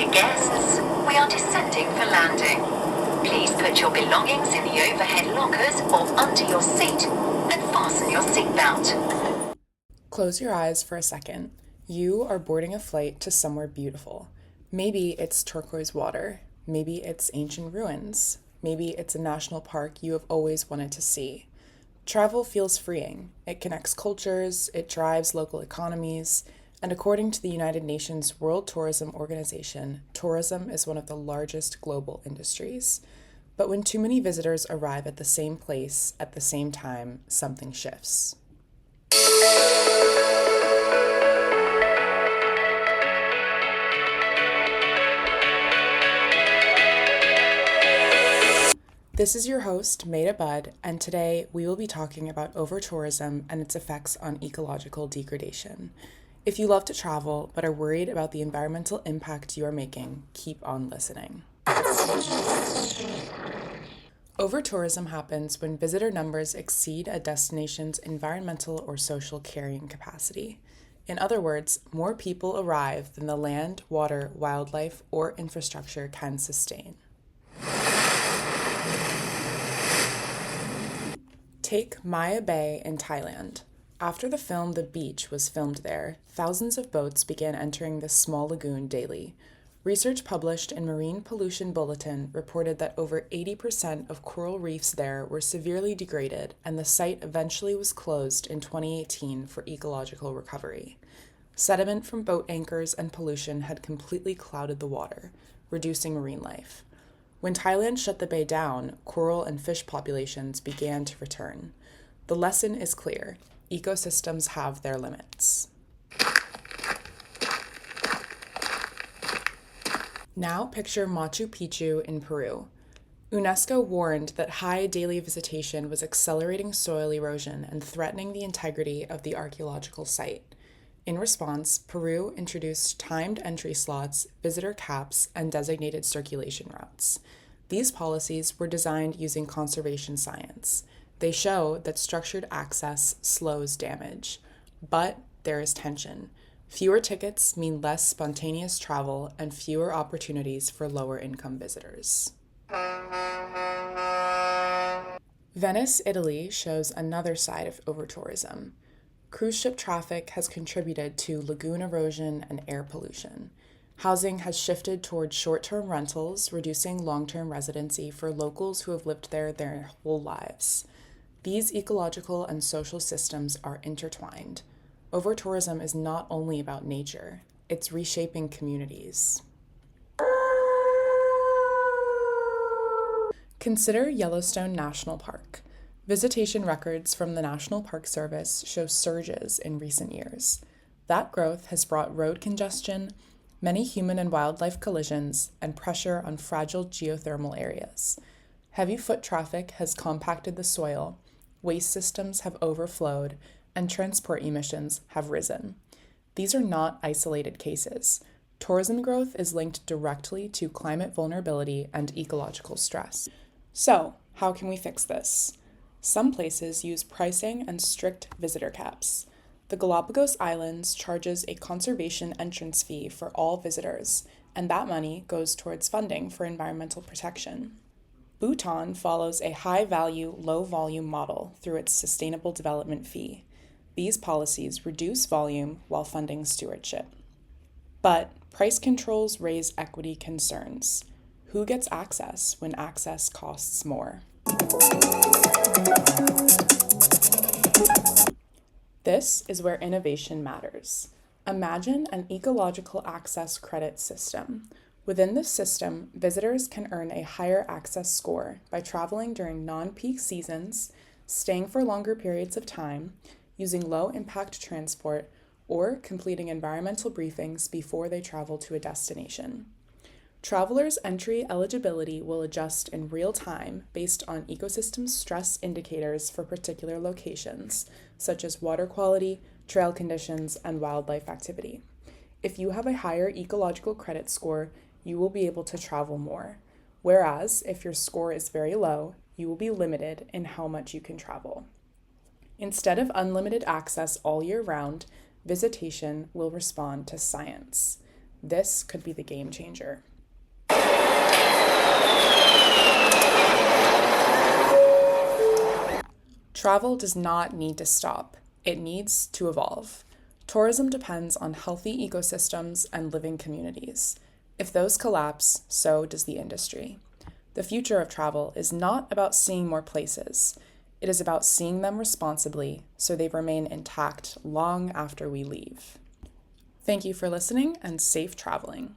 Dear guests, we are descending for landing. Please put your belongings in the overhead lockers or under your seat and fasten your seatbelt. Close your eyes for a second. You are boarding a flight to somewhere beautiful. Maybe it's turquoise water. Maybe it's ancient ruins. Maybe it's a national park you have always wanted to see. Travel feels freeing. It connects cultures, it drives local economies, and according to the United Nations World Tourism Organization, tourism is one of the largest global industries. But when too many visitors arrive at the same place at the same time, something shifts. This is your host, Maida Budd, and today we will be talking about overtourism and its effects on ecological degradation. If you love to travel but are worried about the environmental impact you are making, keep on listening. Overtourism happens when visitor numbers exceed a destination's environmental or social carrying capacity. In other words, more people arrive than the land, water, wildlife, or infrastructure can sustain. Take Maya Bay in Thailand. After the film The Beach was filmed there, thousands of boats began entering this small lagoon daily. Research published in Marine Pollution Bulletin reported that over 80% of coral reefs there were severely degraded, and the site eventually was closed in 2018 for ecological recovery. Sediment from boat anchors and pollution had completely clouded the water, reducing marine life. When Thailand shut the bay down, coral and fish populations began to return. The lesson is clear. Ecosystems have their limits. Now picture Machu Picchu in Peru. UNESCO warned that high daily visitation was accelerating soil erosion and threatening the integrity of the archaeological site. In response, Peru introduced timed entry slots, visitor caps, and designated circulation routes. These policies were designed using conservation science. They show that structured access slows damage. But there is tension. Fewer tickets mean less spontaneous travel and fewer opportunities for lower-income visitors. Venice, Italy shows another side of overtourism. Cruise ship traffic has contributed to lagoon erosion and air pollution. Housing has shifted towards short-term rentals, reducing long-term residency for locals who have lived there their whole lives. These ecological and social systems are intertwined. Overtourism is not only about nature, it's reshaping communities. Consider Yellowstone National Park. Visitation records from the National Park Service show surges in recent years. That growth has brought road congestion, many human and wildlife collisions, and pressure on fragile geothermal areas. Heavy foot traffic has compacted the soil, waste systems have overflowed, and transport emissions have risen. These are not isolated cases. Tourism growth is linked directly to climate vulnerability and ecological stress. So, how can we fix this? Some places use pricing and strict visitor caps. The Galapagos Islands charges a conservation entrance fee for all visitors, and that money goes towards funding for environmental protection. Bhutan follows a high-value, low-volume model through its sustainable development fee. These policies reduce volume while funding stewardship. But price controls raise equity concerns. Who gets access when access costs more? This is where innovation matters. Imagine an ecological access credit system. Within this system, visitors can earn a higher access score by traveling during non-peak seasons, staying for longer periods of time, using low-impact transport, or completing environmental briefings before they travel to a destination. Travelers' entry eligibility will adjust in real time based on ecosystem stress indicators for particular locations, such as water quality, trail conditions, and wildlife activity. If you have a higher ecological credit score, you will be able to travel more. Whereas, if your score is very low, you will be limited in how much you can travel. Instead of unlimited access all year round, visitation will respond to science. This could be the game changer. Travel does not need to stop. It needs to evolve. Tourism depends on healthy ecosystems and living communities. If those collapse, so does the industry. The future of travel is not about seeing more places. It is about seeing them responsibly so they remain intact long after we leave. Thank you for listening and safe traveling.